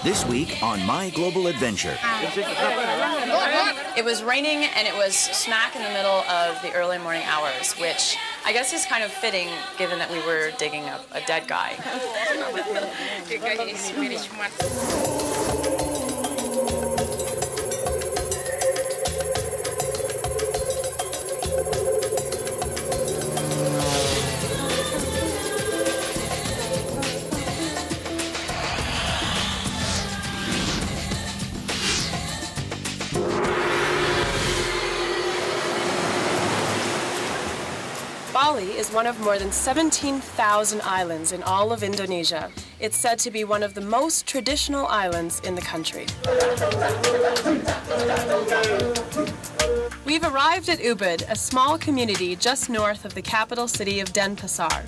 This week on My Global Adventure. It was raining and it was smack in the middle of the early morning hours, which I guess is kind of fitting given that we were digging up a dead guy. Bali is one of more than 17,000 islands in all of Indonesia. It's said to be one of the most traditional islands in the country. We've arrived at Ubud, a small community just north of the capital city of Denpasar.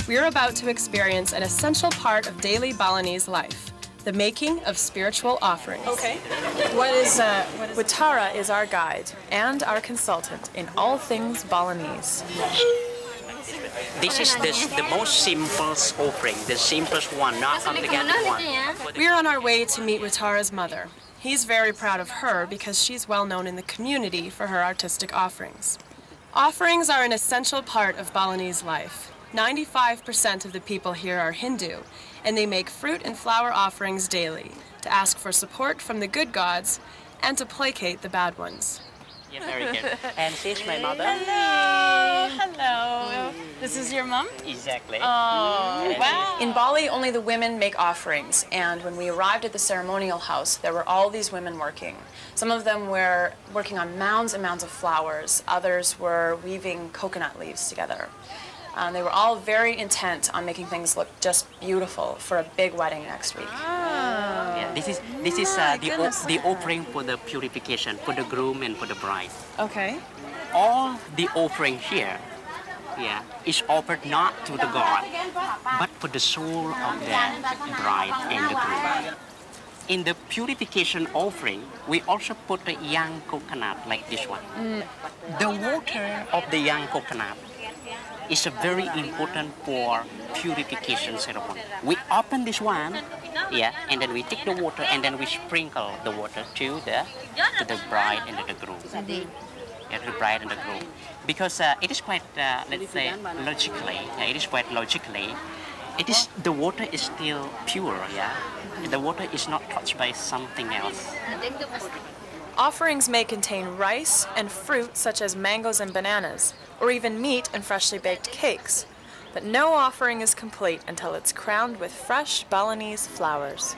We're about to experience an essential part of daily Balinese life, the making of spiritual offerings. Okay. Watara is our guide and our consultant in all things Balinese. This is the most simplest offering, the simplest one, not complicated one. We're on our way to meet Watara's mother. He's very proud of her because she's well known in the community for her artistic offerings. Offerings are an essential part of Balinese life. 95% of the people here are Hindu, and they make fruit and flower offerings daily to ask for support from the good gods and to placate the bad ones. Yeah, very good. And she's my mother. Hello. Hello. This is your mom? Exactly. Oh, wow. In Bali, only the women make offerings, and when we arrived at the ceremonial house, there were all these women working. Some of them were working on mounds and mounds of flowers. Others were weaving coconut leaves together. They were all very intent on making things look just beautiful for a big wedding next week. Oh. Yeah, this is the offering for the purification, for the groom and for the bride. Okay. All the offering here, yeah, is offered not to the god, but for the soul of the bride and the groom. In the purification offering, we also put the young coconut like this one. The water of the young coconut is very important for purification ceremony. We open this one, yeah, and then we take the water and then we sprinkle the water to the bride and the groom. Yeah, the bride and the groom. Because it is quite, let's say, logically, the water is still pure, yeah? The water is not touched by something else. Offerings may contain rice and fruit such as mangoes and bananas, or even meat and freshly baked cakes. But no offering is complete until it's crowned with fresh Balinese flowers.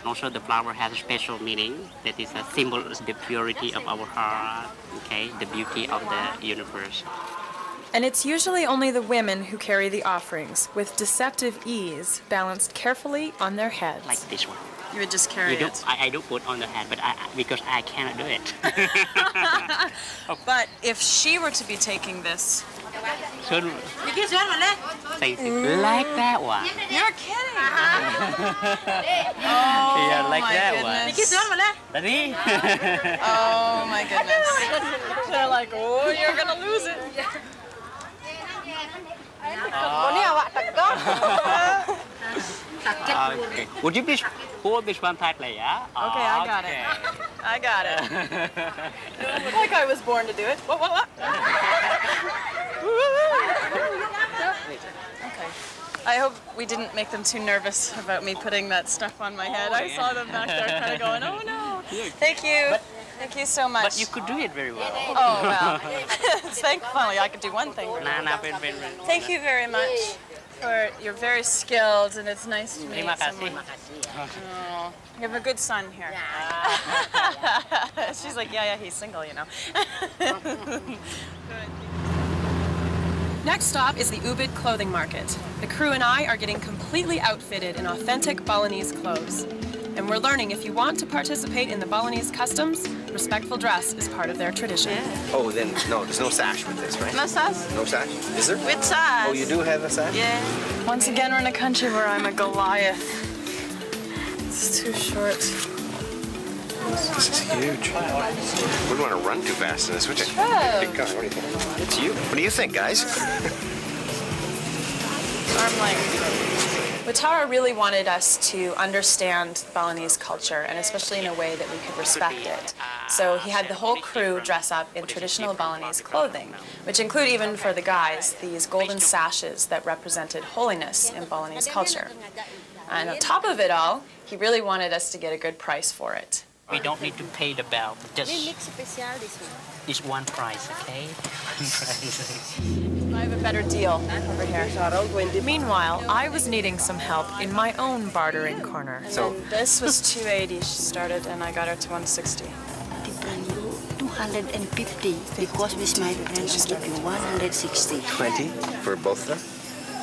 Also, the flower has a special meaning that is a symbol of the purity of our heart, okay, the beauty of the universe. And it's usually only the women who carry the offerings, with deceptive ease, balanced carefully on their heads. Like this one. You would just carry it. I do put on the head, but because I cannot do it. But if she were to be taking this... So, like that one. You're kidding! Yeah, like my that goodness. one. Oh my goodness. They're like, oh, you're gonna lose it. Okay. Would you please pour this one tightly, yeah? Okay, I got it. I got it. Like I was born to do it. What? Okay. I hope we didn't make them too nervous about me putting that stuff on my head. I saw them back there kind of going, oh no. Thank you. Thank you so much. But you could do it very well. Oh, well. Thankfully, I could do one thing. Thank you very much. You're very skilled, and it's nice to meet someone. Oh, you have a good son here. She's like, yeah, he's single, you know. Next stop is the Ubud clothing market. The crew and I are getting completely outfitted in authentic Balinese clothes. And we're learning if you want to participate in the Balinese customs, respectful dress is part of their tradition. Oh, then, no, there's no sash with this, right? No sash? No sash? Is there? With sash. Oh, you do have a sash? Yeah. Once again, we're in a country where I'm a Goliath. It's too short. This is huge. Wouldn't want to run too fast in this, would you? Oh. Big car, what do you think? It's you. What do you think, guys? Arm length. Watara really wanted us to understand Balinese culture, and especially in a way that we could respect it. So he had the whole crew dress up in traditional Balinese clothing, which include, even for the guys, these golden sashes that represented holiness in Balinese culture. And on top of it all, he really wanted us to get a good price for it. We don't need to pay the bill, just it's one price, okay? I have a better deal over here. Meanwhile, I was needing some help in my own bartering corner. So this was 280 she started, and I got her to 160. 250 because with my friends give you 160. 20 for both of them?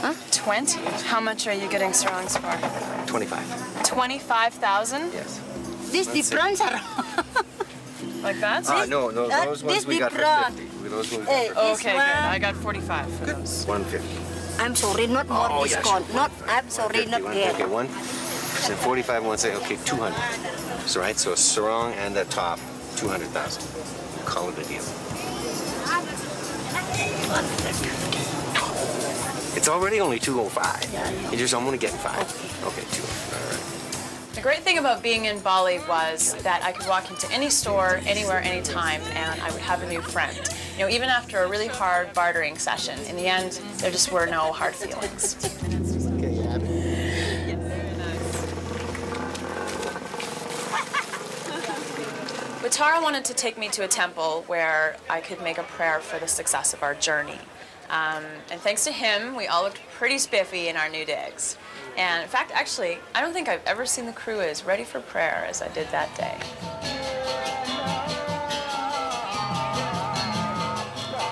Huh? 20? How much are you getting sarongs for? 25. 25,000? Yes. This difference are like that? No, those ones we got for 50. Those ones we got for 50. Okay, good. I got 45 for those. 150. I'm sorry, not more discount. Sure. Not, I'm sorry, not get. Okay, 45, one say, okay, 200. So, right, so a sarong and a top, 200,000. Call it a deal. 250. It's already only 205. You just, I'm gonna get 5. Okay, 200. All right. The great thing about being in Bali was that I could walk into any store, anywhere, anytime, and I would have a new friend. You know, even after a really hard bartering session, in the end, there just were no hard feelings. Watara wanted to take me to a temple where I could make a prayer for the success of our journey. And thanks to him, we all looked pretty spiffy in our new digs. And in fact, actually, I don't think I've ever seen the crew as ready for prayer as I did that day.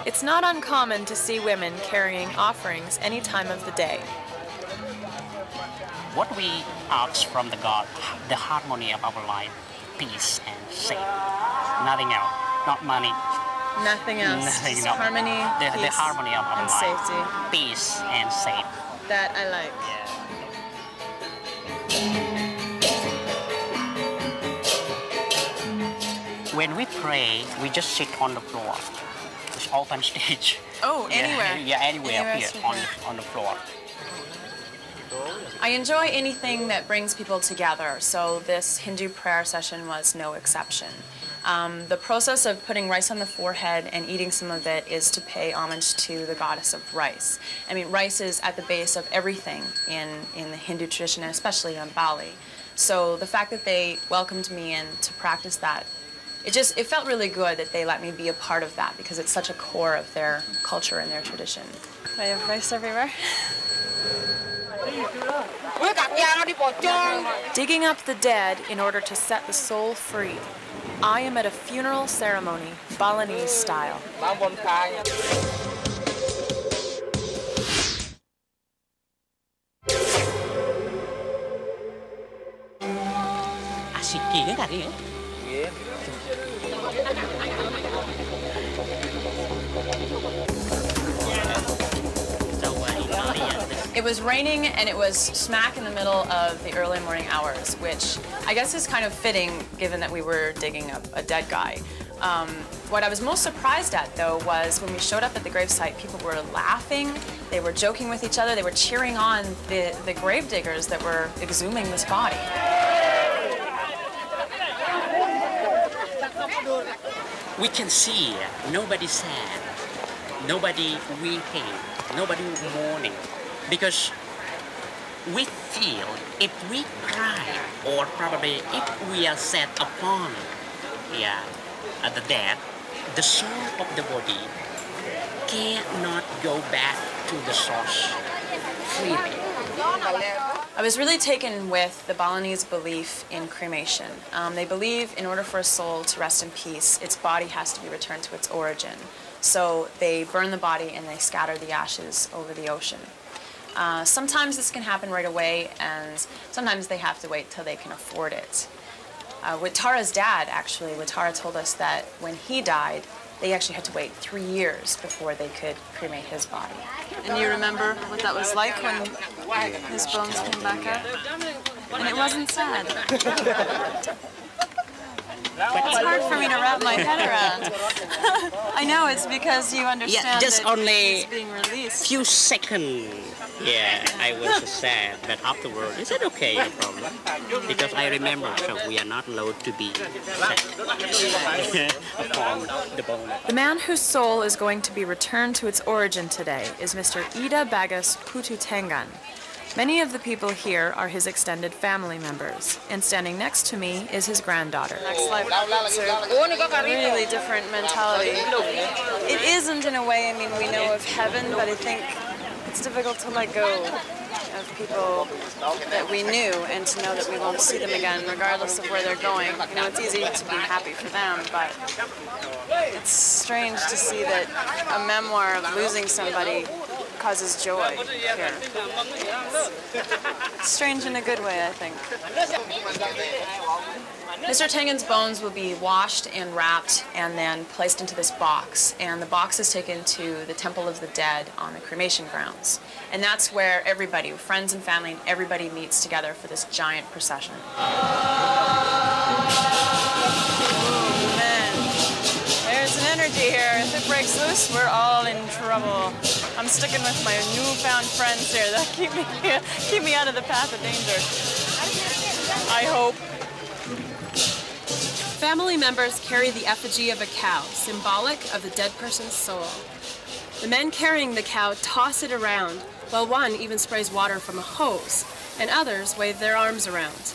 It's not uncommon to see women carrying offerings any time of the day. What we ask from the God, the harmony of our life, peace and safety. Nothing else, not money. Nothing else. Nothing, Just no. harmony, the harmony of our and life. safety. Peace and safety. That I like. When we pray, we just sit on the floor. It's open stage. Oh, anywhere. Yeah, anywhere here on the floor. I enjoy anything that brings people together, so this Hindu prayer session was no exception. The process of putting rice on the forehead and eating some of it is to pay homage to the goddess of rice. I mean, rice is at the base of everything in the Hindu tradition, and especially on Bali. So the fact that they welcomed me in to practice that, it felt really good that they let me be a part of that, because it's such a core of their culture and their tradition. I have rice everywhere. Digging up the dead in order to set the soul free. I am at a funeral ceremony, Balinese style. Asik gila tadi ya? It was raining, and it was smack in the middle of the early morning hours, which I guess is kind of fitting given that we were digging up a dead guy. What I was most surprised at, though, was when we showed up at the gravesite, people were laughing, they were joking with each other, they were cheering on the grave diggers that were exhuming this body. We can see nobody sad, nobody weeping, nobody mourning. Because we feel if we cry, or probably if we are set upon the dead, the soul of the body cannot go back to the source freely. I was really taken with the Balinese belief in cremation. They believe in order for a soul to rest in peace, its body has to be returned to its origin. So they burn the body and they scatter the ashes over the ocean. Sometimes this can happen right away, and sometimes they have to wait till they can afford it. With Tara's dad, actually, Watara told us that when he died, they actually had to wait 3 years before they could cremate his body. And you remember what that was like when his bones came back out? And it wasn't sad. It's hard for me to wrap my head around. I know, it's because you understand just that only it's being released. Few seconds Yeah, I was sad, but afterward, is it okay, no problem? Because I remember, so we are not allowed to be sad upon the bone. The man whose soul is going to be returned to its origin today is Mr. Ida Bagas Pututengan. Many of the people here are his extended family members, and standing next to me is his granddaughter. Next life, it's a really different mentality. It isn't in a way, I mean, we know of heaven, but I think it's difficult to let go of people that we knew and to know that we won't see them again, regardless of where they're going. You know, it's easy to be happy for them, but it's strange to see that a memoir of losing somebody causes joy here. It's strange in a good way, I think. Mr. Tengan's bones will be washed and wrapped and then placed into this box, and the box is taken to the Temple of the Dead on the cremation grounds. And that's where everybody, friends and family, and everybody meets together for this giant procession. Oh, man. There's an energy here. If it breaks loose, we're all in trouble. I'm sticking with my newfound friends here that keep me out of the path of danger. I hope. Family members carry the effigy of a cow, symbolic of the dead person's soul. The men carrying the cow toss it around, while one even sprays water from a hose, and others wave their arms around.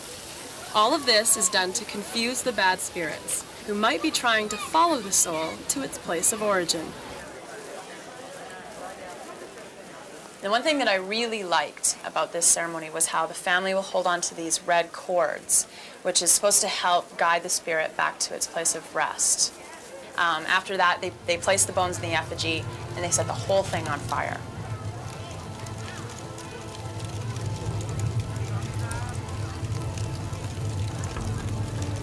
All of this is done to confuse the bad spirits, who might be trying to follow the soul to its place of origin. The one thing that I really liked about this ceremony was how the family will hold on to these red cords, which is supposed to help guide the spirit back to its place of rest. After that, they place the bones in the effigy and they set the whole thing on fire.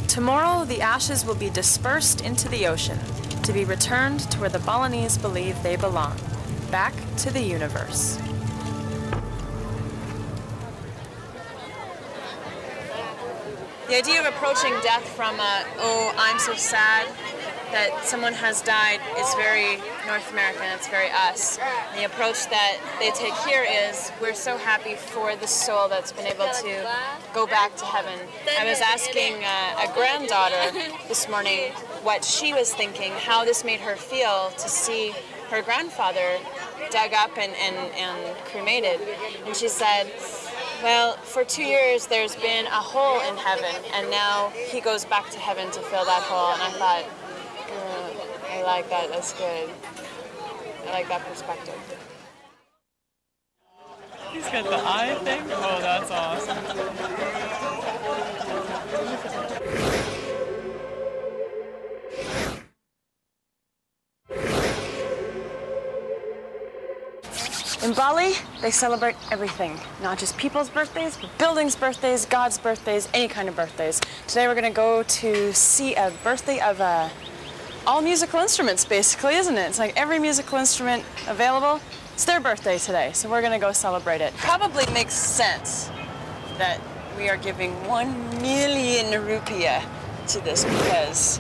Tomorrow, the ashes will be dispersed into the ocean to be returned to where the Balinese believe they belong, back to the universe. The idea of approaching death from oh, I'm so sad that someone has died is very North American, it's very us. And the approach that they take here is, we're so happy for the soul that's been able to go back to heaven. I was asking a granddaughter this morning what she was thinking, how this made her feel to see her grandfather dug up and cremated. And she said, well, for 2 years there's been a hole in heaven, and now he goes back to heaven to fill that hole. And I thought, I like that, that's good. I like that perspective. He's got the eye thing? Oh, that's awesome. In Bali, they celebrate everything, not just people's birthdays, but buildings' birthdays, God's birthdays, any kind of birthdays. Today we're going to go to see a birthday of all musical instruments, basically, isn't it? It's like every musical instrument available, it's their birthday today, so we're going to go celebrate it. Probably makes sense that we are giving 1 million rupiah to this because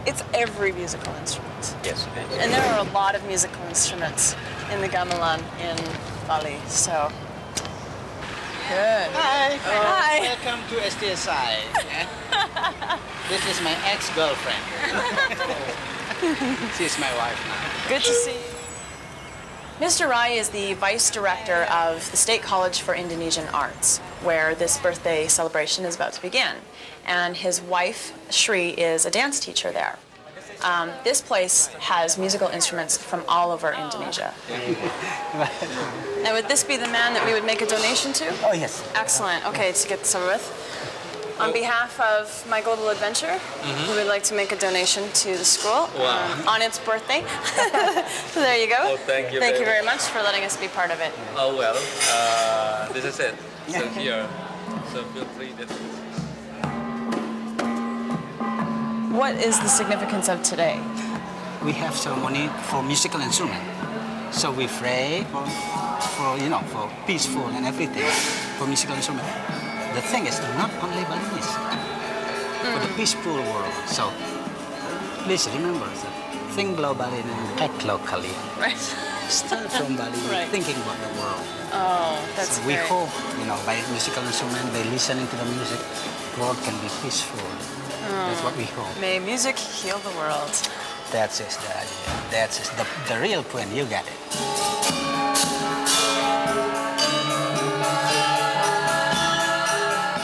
it's every musical instrument. Yes, it is. And there are a lot of musical instruments in the gamelan in Bali, so good. Hi. Hi. Welcome to STSI. This is my ex-girlfriend. She's my wife now. Good to see you. Mr. Rai is the Vice Director of the State College for Indonesian Arts, where this birthday celebration is about to begin. And his wife, Shri, is a dance teacher there. This place has musical instruments from all over Indonesia. Now, would this be the man that we would make a donation to? Oh, yes. Excellent. Okay, to get this over with. On behalf of My Global Adventure, we would like to make a donation to the school on its birthday. So there you go. Oh, thank you. Thank you very much for letting us be part of it. Oh, well, this is it. So here, so feel free to... What is the significance of today? We have ceremony for musical instrument. So we pray for for peaceful and everything for musical instrument. The thing is not only Balinese, for the peaceful world. So please remember, think globally and act locally. Right. start from Bali, Right. thinking about the world. Oh, that's So we great. hope, by musical instrument, by listening to the music, the world can be peaceful. That's what we hope. May music heal the world. That's the idea. That's the real point. You got it.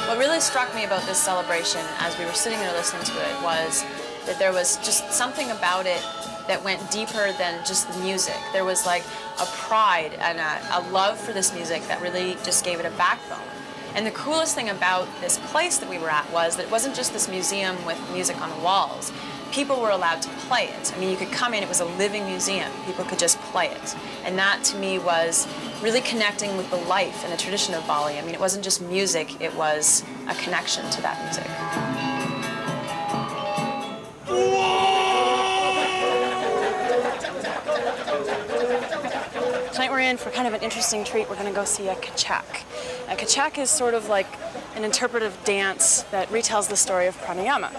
What really struck me about this celebration as we were sitting there listening to it was that there was just something about it that went deeper than just the music. There was like a pride and a love for this music that really just gave it a backbone. And the coolest thing about this place that we were at was that it wasn't just this museum with music on the walls. People were allowed to play it. I mean, you could come in, it was a living museum. People could just play it. And that, to me, was really connecting with the life and the tradition of Bali. I mean, it wasn't just music, it was a connection to that music. Tonight we're in for kind of an interesting treat. We're going to go see a kachak. A kachak is sort of like an interpretive dance that retells the story of pranayama.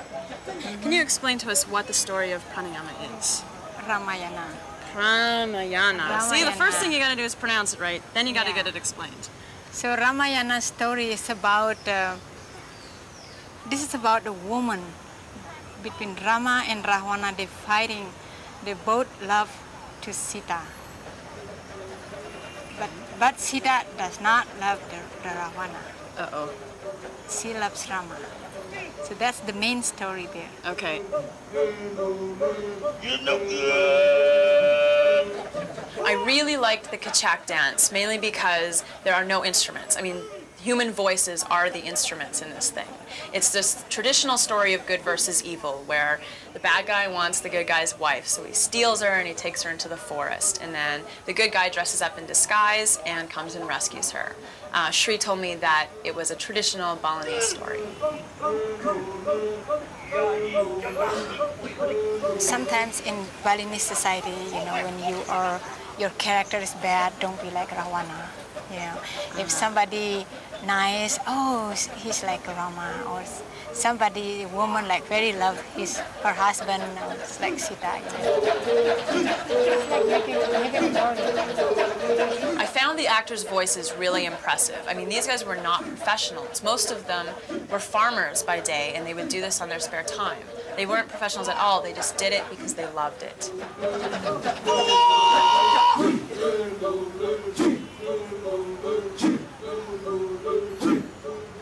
Can you explain to us what the story of pranayama is? Ramayana. Pranayama. See, the Ramayana. first thing you got to do is pronounce it right. Then you got to get it explained. So Ramayana story is about, this is about a woman between Rama and Ravana. They're fighting. They both love to Sita. But Sita does not love the Ravana. Uh-oh. She loves Rama. So that's the main story there. Okay. I really liked the kachak dance, mainly because there are no instruments. I mean, human voices are the instruments in this thing. It's this traditional story of good versus evil, where the bad guy wants the good guy's wife, so he steals her and he takes her into the forest, and then the good guy dresses up in disguise and comes and rescues her. Shri told me that it was a traditional Balinese story. Sometimes in Balinese society, when your character is bad, don't be like Ravana. If somebody nice, oh, he's like Rama, or somebody, woman like very love her husband, it's like Sita. I found the actors' voices really impressive. I mean, these guys were not professionals. Most of them were farmers by day, and they would do this on their spare time. They weren't professionals at all. They just did it because they loved it.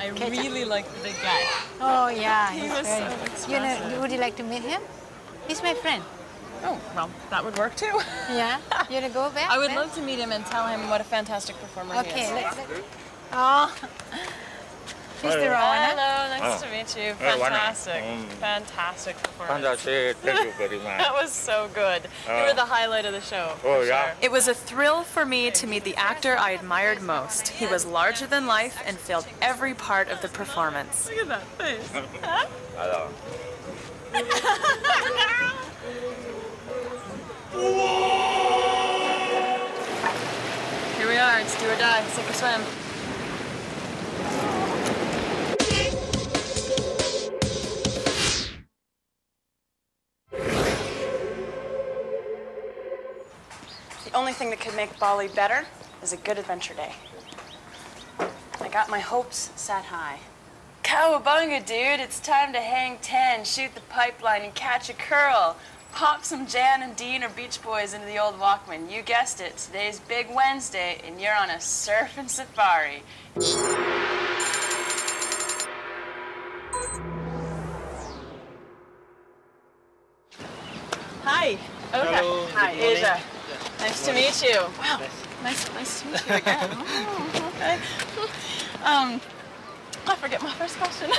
I really like the big guy. Oh yeah, He he's was very. so expressive. Would you like to meet him? He's my friend. Oh, well, that would work too. Yeah, you wanna go back? I would then? love to meet him and tell him what a fantastic performer he Okay, is. let's. Oh, Mr. Ravana. Hello, nice to meet you. Fantastic, fantastic performance. Fantastic, thank you very much. That was so good. You were the highlight of the show. Oh, yeah. Sure. It was a thrill for me to meet the actor I admired most. He was larger than life and filled every part of the performance. Look at that face. Hello. Here we are. It's do or die. Sink or swim. The only thing that could make Bali better is a good adventure day. I got my hopes set high. Cowabunga, dude, it's time to hang 10, shoot the pipeline, and catch a curl. Pop some Jan and Dean or Beach Boys into the old Walkman. You guessed it, today's Big Wednesday, and you're on a surfing safari. Hi. Okay. Hello, Hi, good morning. Asia. Nice to meet you. Wow. Nice to meet you again. Oh, okay. I forget my first question.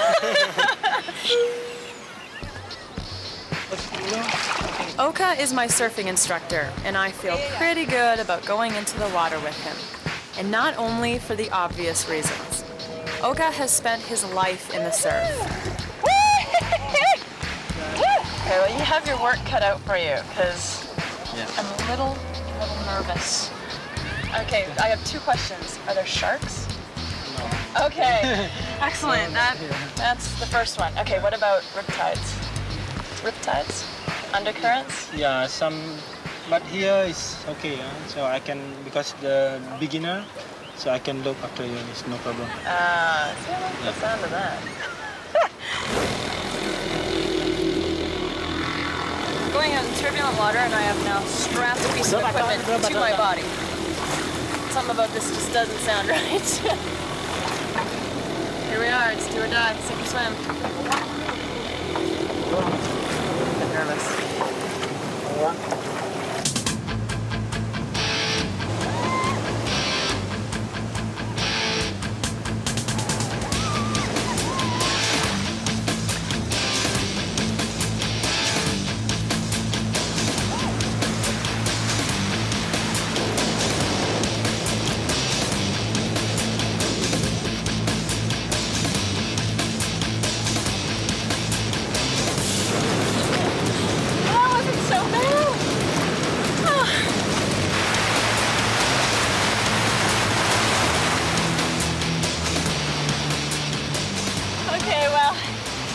Oka is my surfing instructor, and I feel pretty good about going into the water with him. And not only for the obvious reasons. Oka has spent his life in the surf. Okay, well, you have your work cut out for you, because I'm a little nervous. Okay, I have two questions. Are there sharks? No. Okay, excellent. That's the first one. Okay, what about riptides? Riptides? Undercurrents? Yeah, some But here is okay, so I can, because the beginner, so I can look after you, it's no problem. See, I like the sound of that. Going out in turbulent water, and I have now strapped a piece of equipment to my body. Something about this just doesn't sound right. Here we are, it's do or die, sink or swim. A bit nervous.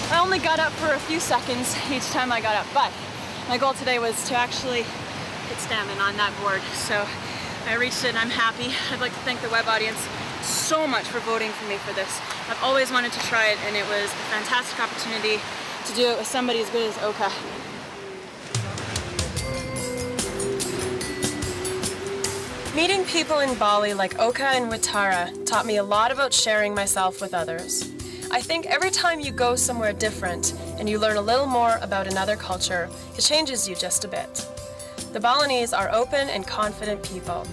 I only got up for a few seconds each time I got up, but my goal today was to actually hit stamina on that board. So I reached it and I'm happy. I'd like to thank the web audience so much for voting for me for this. I've always wanted to try it, and it was a fantastic opportunity to do it with somebody as good as Oka. Meeting people in Bali like Oka and Witara taught me a lot about sharing myself with others. I think every time you go somewhere different and you learn a little more about another culture, it changes you just a bit. The Balinese are open and confident people.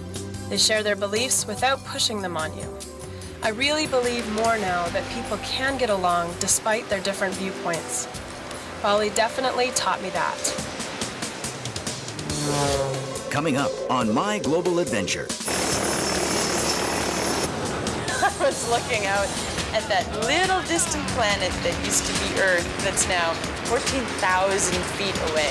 They share their beliefs without pushing them on you. I really believe more now that people can get along despite their different viewpoints. Bali definitely taught me that. Coming up on My Global Adventure. I was looking out at that little distant planet that used to be Earth that's now 14,000 feet away.